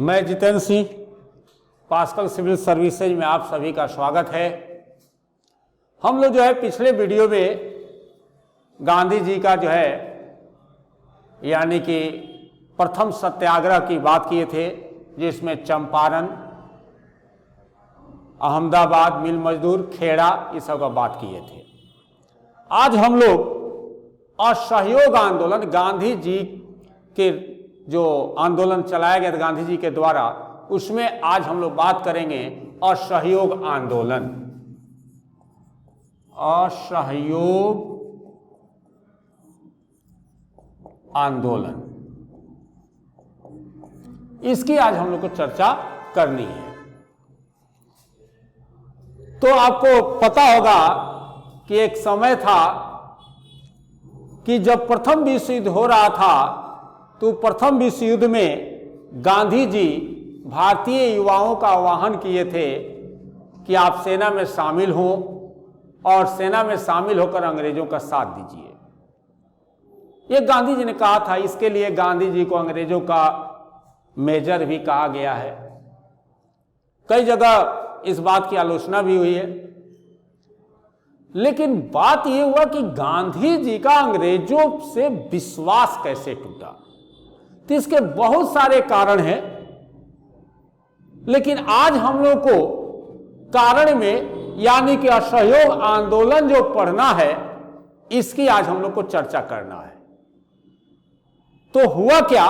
मैं Jitendra Singh, Pascal Civil Services में आप सभी का स्वागत है। हम लोग जो है पिछले वीडियो में गांधी जी का जो है यानी कि प्रथम सत्याग्रह की बात किए थे, जिसमें चंपारण, अहमदाबाद, मिल मजदूर, खेड़ा, इस सब का बात किए थे। आज हम लोग असहयोग आंदोलन, गांधी जी के जो आंदोलन चलाया गया था गांधी जी के द्वारा, उसमें आज हम लोग बात करेंगे असहयोग आंदोलन। असहयोग आंदोलन, इसकी आज हम लोग को चर्चा करनी है। तो आपको पता होगा कि एक समय था कि जब प्रथम विश्व युद्ध हो रहा था, तो प्रथम विश्व युद्ध में गांधी जी भारतीय युवाओं का आह्वान किए थे कि आप सेना में शामिल हों और सेना में शामिल होकर अंग्रेजों का साथ दीजिए। ये गांधी जी ने कहा था। इसके लिए गांधी जी को अंग्रेजों का मेजर भी कहा गया है। कई जगह इस बात की आलोचना भी हुई है। लेकिन बात यह हुआ कि गांधी जी का अंग्रेजों से विश्वास कैसे टूटा। तो इसके बहुत सारे कारण हैं, लेकिन आज हम लोग को कारण में यानी कि असहयोग आंदोलन जो पढ़ना है, इसकी आज हम लोग को चर्चा करना है। तो हुआ क्या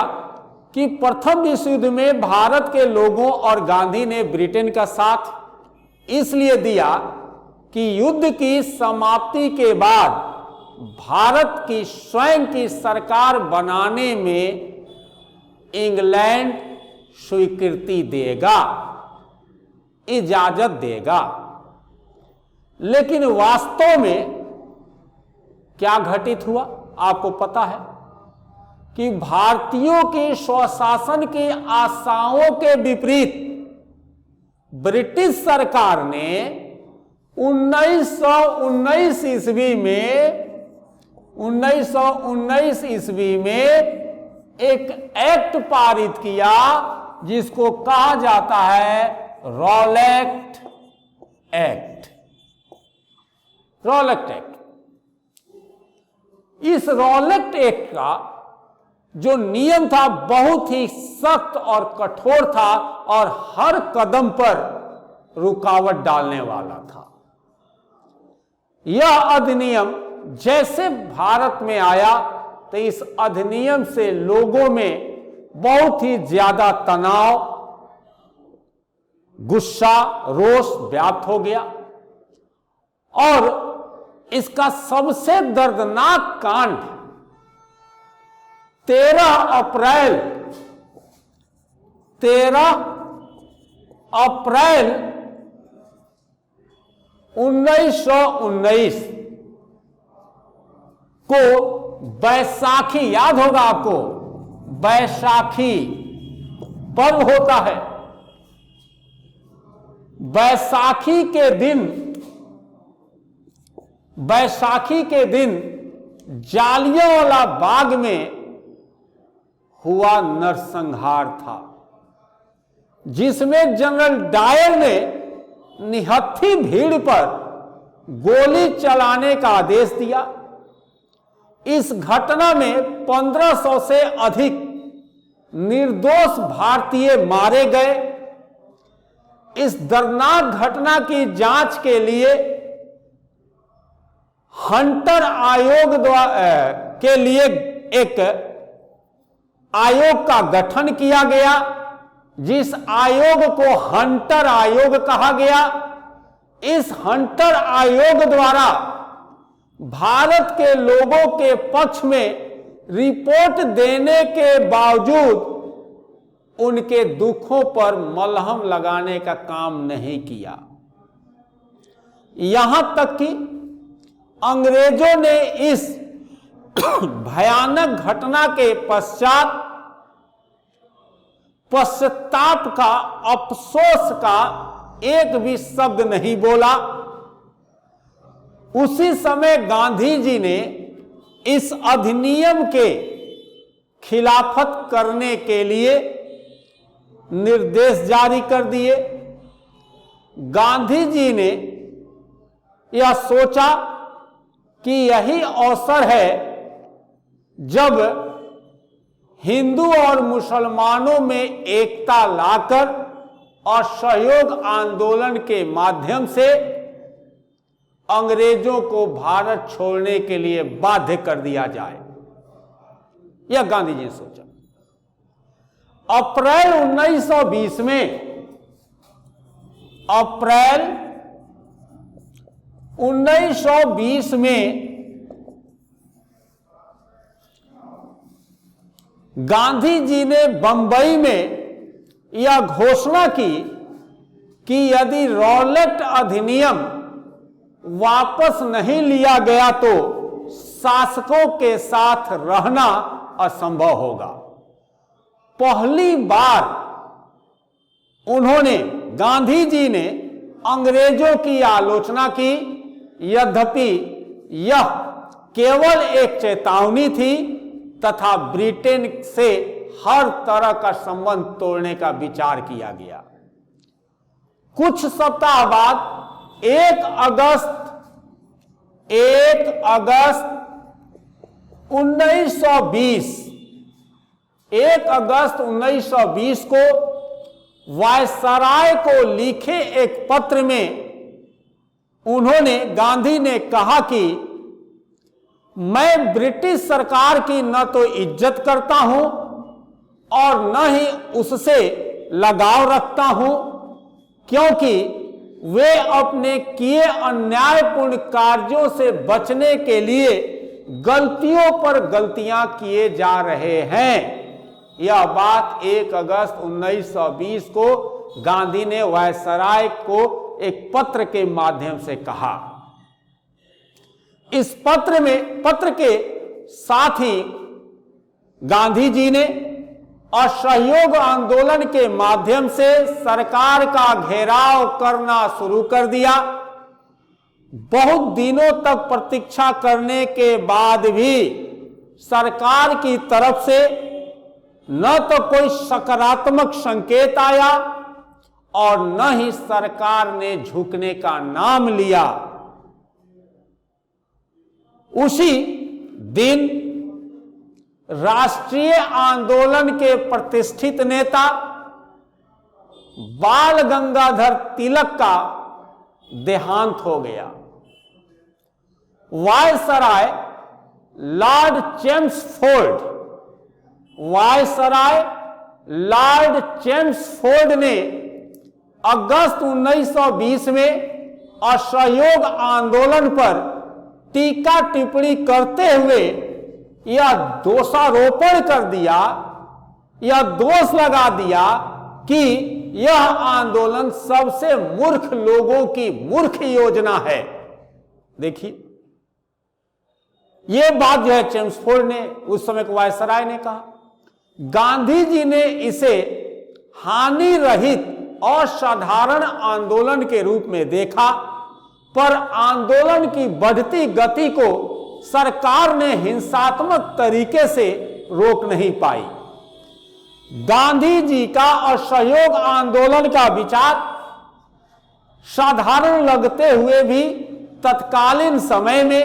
कि प्रथम विश्व युद्ध में भारत के लोगों और गांधी ने ब्रिटेन का साथ इसलिए दिया कि युद्ध की समाप्ति के बाद भारत की स्वयं की सरकार बनाने में इंग्लैंड स्वीकृति देगा, इजाजत देगा। लेकिन वास्तव में क्या घटित हुआ आपको पता है कि भारतीयों के स्वशासन की आशाओं के विपरीत ब्रिटिश सरकार ने 1919 ईस्वी में एक एक्ट पारित किया जिसको कहा जाता है रॉलेट एक्ट। रॉलेट एक्ट, इस रॉलेट एक्ट का जो नियम था बहुत ही सख्त और कठोर था और हर कदम पर रुकावट डालने वाला था। यह अधिनियम जैसे भारत में आया तो इस अधिनियम से लोगों में बहुत ही ज्यादा तनाव, गुस्सा, रोष व्याप्त हो गया। और इसका सबसे दर्दनाक कांड 13 अप्रैल 1919 को बैसाखी, याद होगा आपको, बैसाखी पर्व होता है। बैसाखी के दिन जालियांवाला बाग में हुआ नरसंहार था, जिसमें जनरल डायर ने निहत्थी भीड़ पर गोली चलाने का आदेश दिया। इस घटना में 1500 से अधिक निर्दोष भारतीय मारे गए। इस दर्दनाक घटना की जांच के लिए हंटर आयोग के लिए एक आयोग का गठन किया गया, जिस आयोग को हंटर आयोग कहा गया। इस हंटर आयोग द्वारा भारत के लोगों के पक्ष में रिपोर्ट देने के बावजूद उनके दुखों पर मलहम लगाने का काम नहीं किया। यहां तक कि अंग्रेजों ने इस भयानक घटना के पश्चात पश्चाताप का, अफसोस का एक भी शब्द नहीं बोला। उसी समय गांधी जी ने इस अधिनियम के खिलाफत करने के लिए निर्देश जारी कर दिए। गांधी जी ने यह सोचा कि यही अवसर है जब हिंदू और मुसलमानों में एकता लाकर असहयोग आंदोलन के माध्यम से अंग्रेजों को भारत छोड़ने के लिए बाध्य कर दिया जाए। यह गांधी जी ने सोचा। अप्रैल 1920 में गांधी जी ने बंबई में यह घोषणा की कि यदि रॉलेट अधिनियम वापस नहीं लिया गया तो शासकों के साथ रहना असंभव होगा। पहली बार गांधी जी ने अंग्रेजों की आलोचना की, यद्यपि यह केवल एक चेतावनी थी तथा ब्रिटेन से हर तरह का संबंध तोड़ने का विचार किया गया। कुछ सप्ताह बाद 1 अगस्त 1920 को वायसराय को लिखे एक पत्र में गांधी ने कहा कि मैं ब्रिटिश सरकार की न तो इज्जत करता हूं और न ही उससे लगाव रखता हूं, क्योंकि वे अपने किए अन्यायपूर्ण कार्यों से बचने के लिए गलतियों पर गलतियां किए जा रहे हैं। यह बात 1 अगस्त 1920 को गांधी ने वायसराय को एक पत्र के माध्यम से कहा। इस पत्र के साथ ही गांधी जी ने असहयोग आंदोलन के माध्यम से सरकार का घेराव करना शुरू कर दिया। बहुत दिनों तक प्रतीक्षा करने के बाद भी सरकार की तरफ से न तो कोई सकारात्मक संकेत आया और न ही सरकार ने झुकने का नाम लिया। उसी दिन राष्ट्रीय आंदोलन के प्रतिष्ठित नेता बाल गंगाधर तिलक का देहांत हो गया। वायसराय लॉर्ड चेम्सफोर्ड ने अगस्त 1920 में असहयोग आंदोलन पर टीका टिप्पणी करते हुए यह दोषारोपण कर दिया, यह दोष लगा दिया कि यह आंदोलन सबसे मूर्ख लोगों की मूर्ख योजना है। देखिए, यह बात जो है चेम्सफोर्ड ने, उस समय को वायसराय ने कहा। गांधी जी ने इसे हानि रहित असाधारण आंदोलन के रूप में देखा, पर आंदोलन की बढ़ती गति को सरकार ने हिंसात्मक तरीके से रोक नहीं पाई। गांधी जी का असहयोग आंदोलन का विचार साधारण लगते हुए भी तत्कालीन समय में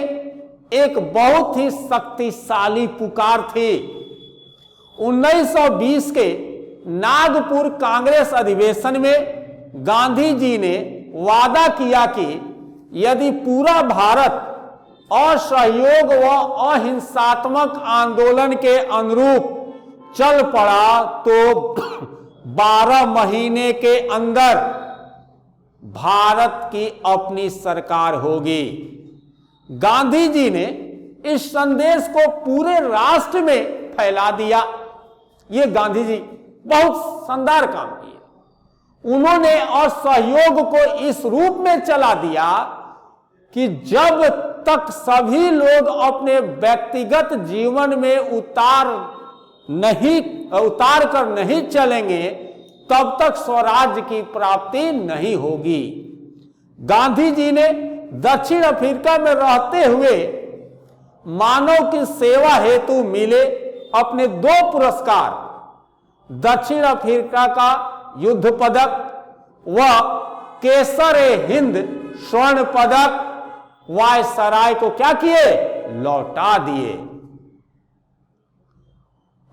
एक बहुत ही शक्तिशाली पुकार थी। 1920 के नागपुर कांग्रेस अधिवेशन में गांधी जी ने वादा किया कि यदि पूरा भारत असहयोग व अहिंसात्मक आंदोलन के अनुरूप चल पड़ा तो 12 महीने के अंदर भारत की अपनी सरकार होगी। गांधी जी ने इस संदेश को पूरे राष्ट्र में फैला दिया। ये गांधी जी बहुत शानदार काम किए। उन्होंने असहयोग को इस रूप में चला दिया कि जब तक सभी लोग अपने व्यक्तिगत जीवन में उतार कर नहीं चलेंगे, तब तक स्वराज्य की प्राप्ति नहीं होगी। गांधी जी ने दक्षिण अफ्रीका में रहते हुए मानव की सेवा हेतु मिले अपने 2 पुरस्कार, दक्षिण अफ्रीका का युद्ध पदक व केसर-ए-हिंद स्वर्ण पदक वायसराय को क्या किए? लौटा दिए।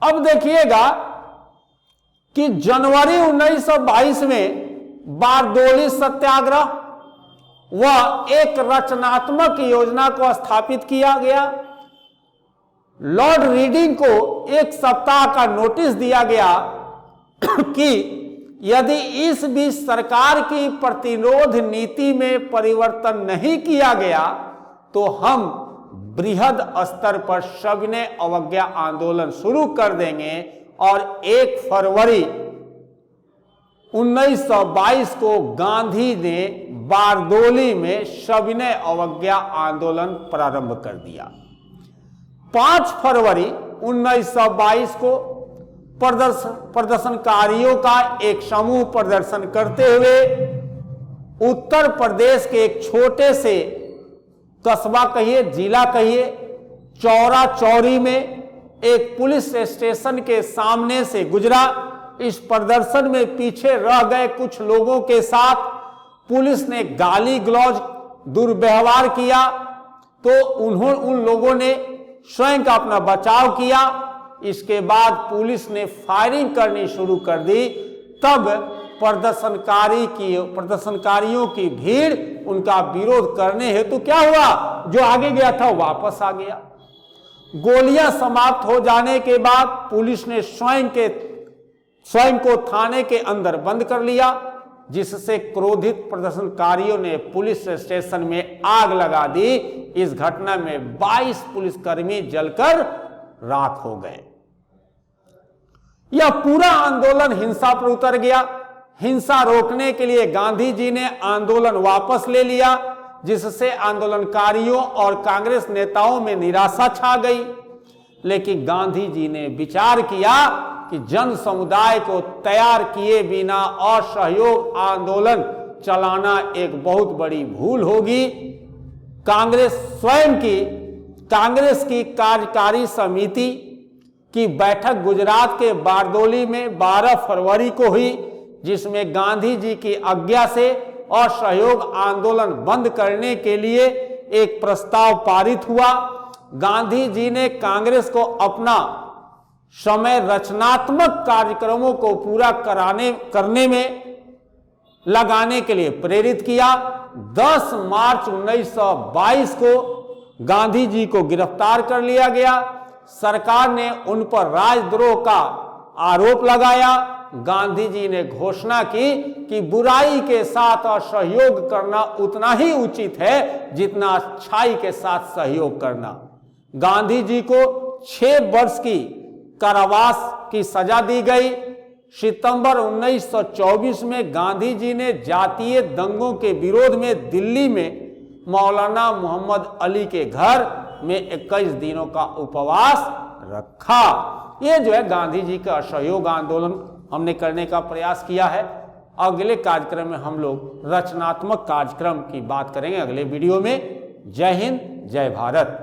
अब देखिएगा कि जनवरी 1922 में बारदोली सत्याग्रह व एक रचनात्मक योजना को स्थापित किया गया। लॉर्ड रीडिंग को एक सप्ताह का नोटिस दिया गया कि यदि इस बीच सरकार की प्रतिरोध नीति में परिवर्तन नहीं किया गया तो हम बृहद स्तर पर सविनय अवज्ञा आंदोलन शुरू कर देंगे और 1 फरवरी 1922 को गांधी ने बारदोली में सविनय अवज्ञा आंदोलन प्रारंभ कर दिया। 5 फरवरी 1922 को प्रदर्शनकारियों का एक समूह प्रदर्शन करते हुए उत्तर प्रदेश के एक छोटे से कस्बा कहिए, जिला कहिए, चौरा चौरी में एक पुलिस स्टेशन के सामने से गुजरा। इस प्रदर्शन में पीछे रह गए कुछ लोगों के साथ पुलिस ने गाली गलौज दुर्व्यवहार किया तो उन लोगों ने स्वयं का अपना बचाव किया। इसके बाद पुलिस ने फायरिंग करनी शुरू कर दी। तब प्रदर्शनकारियों की भीड़ उनका विरोध करने हेतु क्या हुआ? जो आगे गया था वापस आ गया। गोलियां समाप्त हो जाने के बाद पुलिस ने स्वयं को थाने के अंदर बंद कर लिया, जिससे क्रोधित प्रदर्शनकारियों ने पुलिस स्टेशन में आग लगा दी। इस घटना में 22 पुलिसकर्मी जलकर राख हो गए। यह पूरा आंदोलन हिंसा पर उतर गया। हिंसा रोकने के लिए गांधी जी ने आंदोलन वापस ले लिया, जिससे आंदोलनकारियों और कांग्रेस नेताओं में निराशा छा गई। लेकिन गांधी जी ने विचार किया कि जन समुदाय को तैयार किए बिना असहयोग आंदोलन चलाना एक बहुत बड़ी भूल होगी। कांग्रेस की कार्यकारी समिति की बैठक गुजरात के बारदोली में 12 फरवरी को हुई, जिसमें गांधी जी की आज्ञा से असहयोग आंदोलन बंद करने के लिए एक प्रस्ताव पारित हुआ। गांधी जी ने कांग्रेस को अपना समय रचनात्मक कार्यक्रमों को पूरा करने में लगाने के लिए प्रेरित किया। 10 मार्च 1922 को गांधी जी को गिरफ्तार कर लिया गया। सरकार ने उन पर राजद्रोह का आरोप लगाया। गांधी जी ने घोषणा की कि बुराई के साथ असहयोग करना उतना ही उचित है जितना अच्छाई के साथ सहयोग करना। गांधी जी को 6 वर्ष की कारावास की सजा दी गई। सितंबर 1924 में गांधी जी ने जातीय दंगों के विरोध में दिल्ली में मौलाना मोहम्मद अली के घर में 21 दिनों का उपवास रखा। ये जो है गांधी जी का असहयोग आंदोलन हमने करने का प्रयास किया है। अगले कार्यक्रम में हम लोग रचनात्मक कार्यक्रम की बात करेंगे अगले वीडियो में। जय हिंद, जय भारत।